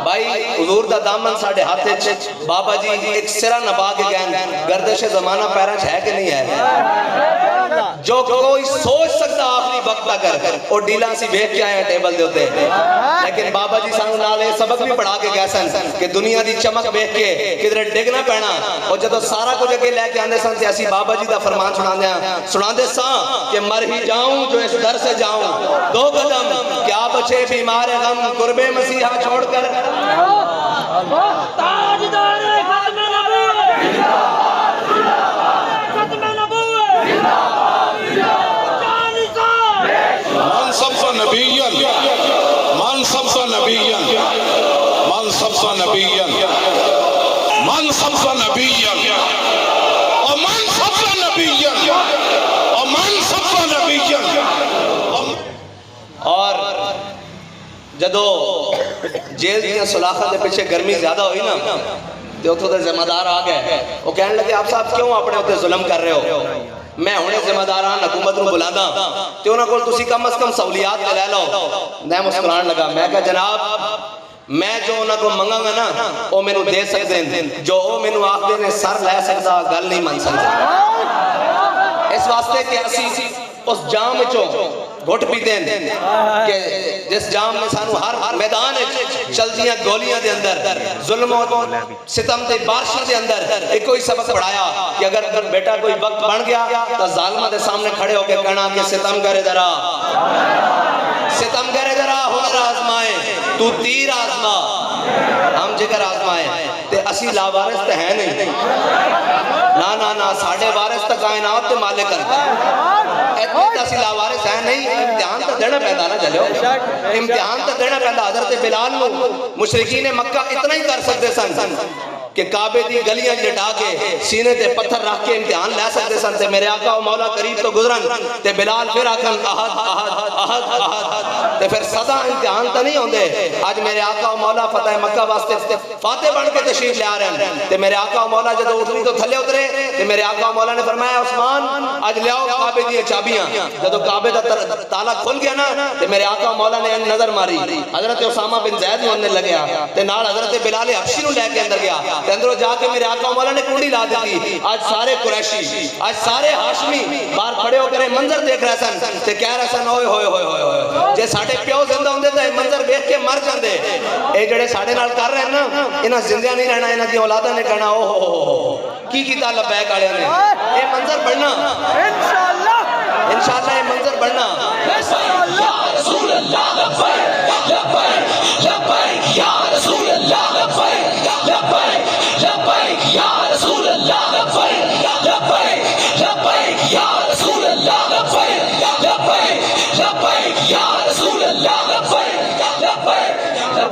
بھائی حضور دا دامن ساڑھے ہاتھے بابا جی ایک سرہ نبا کے گین گردش زمانہ پیرنچ ہے کہ نہیں ہے؟ جو کوئی سوچ سکتا آخری وقت اگر اور ڈیلان سی بیٹھ کے آئے ہیں ٹیبل دے ہوتے لیکن بابا جی سانگ نالے سبق بھی پڑھا کے گئے سن کہ دنیا دی چمک بیٹھ کے کدھر ڈگ نہ پہنا اور جدو سارا کچھ اگے لے کے آندے سن سے اسی بابا جی دا فرمان سنا دے ساں کہ مر ہی جاؤں جو اس در سے جاؤں 2 قدم کیا بچے بیمار غم قرب مسیحہ چھوڑ کر تاجدار ختم نبوت ختم نبوت منصب نبیًا منصب نبیًا منصب نبیًا منصب نبیًا اور منصب نبیًا اور منصب نبیًا اور جدو جیل دیا سلاخہ دے پیچھے گرمی زیادہ ہوئی نا تو اتھو دے ذمہ دار آ گئے وہ کہنے لگے آپ صاحب کیوں اپنے ہوتے ظلم کر رہے ہو میں ہونے ذمہ داران حکومت نو بلا دا تو انہوں کو تسی کم از کم سہولیات لے لو میں مسکران لگا میں کہا جناب میں جو انہوں کو منگا گا نا وہ میں نو دے سکتے ہیں جو وہ میں نو آخ دینے سر لے سکتا گل نہیں من سکتا اس واسطے کہ اسی اس جام چو گھٹ بھی دیں کہ جس جام میں سانو ہر میدان چل دیاں گولیاں دے اندر ظلم و ستم دے بارشاں دے اندر ایک کوئی سبق پڑھایا کہ اگر بیٹا کوئی وقت بن گیا تو ظالمہ دے سامنے کھڑے ہو کے کہنا کہ ستم کرے درہ ستم کرے درہ ہنر آزمائے تو تیر آزما ہم جگر آزمائے تے اسی لاوارث تے ہیں نہیں نا ساڑھے وارث تک کائنات تے مالک اتنے تسی لاوارث ہیں نہیں امتحان تو دینا پیدا نہ چلو امتحان تو دینا پیدا حضرت بلال مشرکین مکہ اتنا ہی کر سکتے سن کہ کعبے دی گلیاں لٹا کے سینے تے پتھر رکھ کے امتحان لے سکتے سن تے میرے آقا و مولا قریب تو گزرن تے بلال پھر آکن احد احد احد احد تے پھر صدا امتحان تو نہیں ہوندے آج میرے آقا و مولا فتح مکہ واسطے فاتح بن کے تشریف لے آ رہے ہیں تے میرے آقا و مولا جدو اٹھنی تو تھلے اترے تے میرے آقا و مولا نے فرمایا عثمان آج لے آؤ کعبے دی چابیاں جدو کعبے دا تالا کھل گیا نا تے میرے آقا و مولا نے نظر ماری حضرت اسامہ بن زید ہونے لگیا تے نال حضرت بلال حبشی نو لے کے اندر گیا تے اندروں جا کے میرے آقا و مولا نے کنڈی لا دیتی آج سارے قریشی آج سارے ہاشمی باہر کھڑے ہو کر منظر دیکھ رہے سن تے کہہ رہے سن ہوئے ہوئے ہوئے ہوئے جے ساڑھے پیو زندہ ہوندے تے منظر بیٹھ کے مر جاندے اے جڑے ساڑھے نال کر رہے ہیں نا انہاں زندہ نہیں رہنا انہاں دی اولاداں نے کہنا او ہو ہو کی کیتا لبیک والے نے اے منظر بڑھنا انشاءاللہ یہ منظر بڑھنا یا رسول اللہ لبیک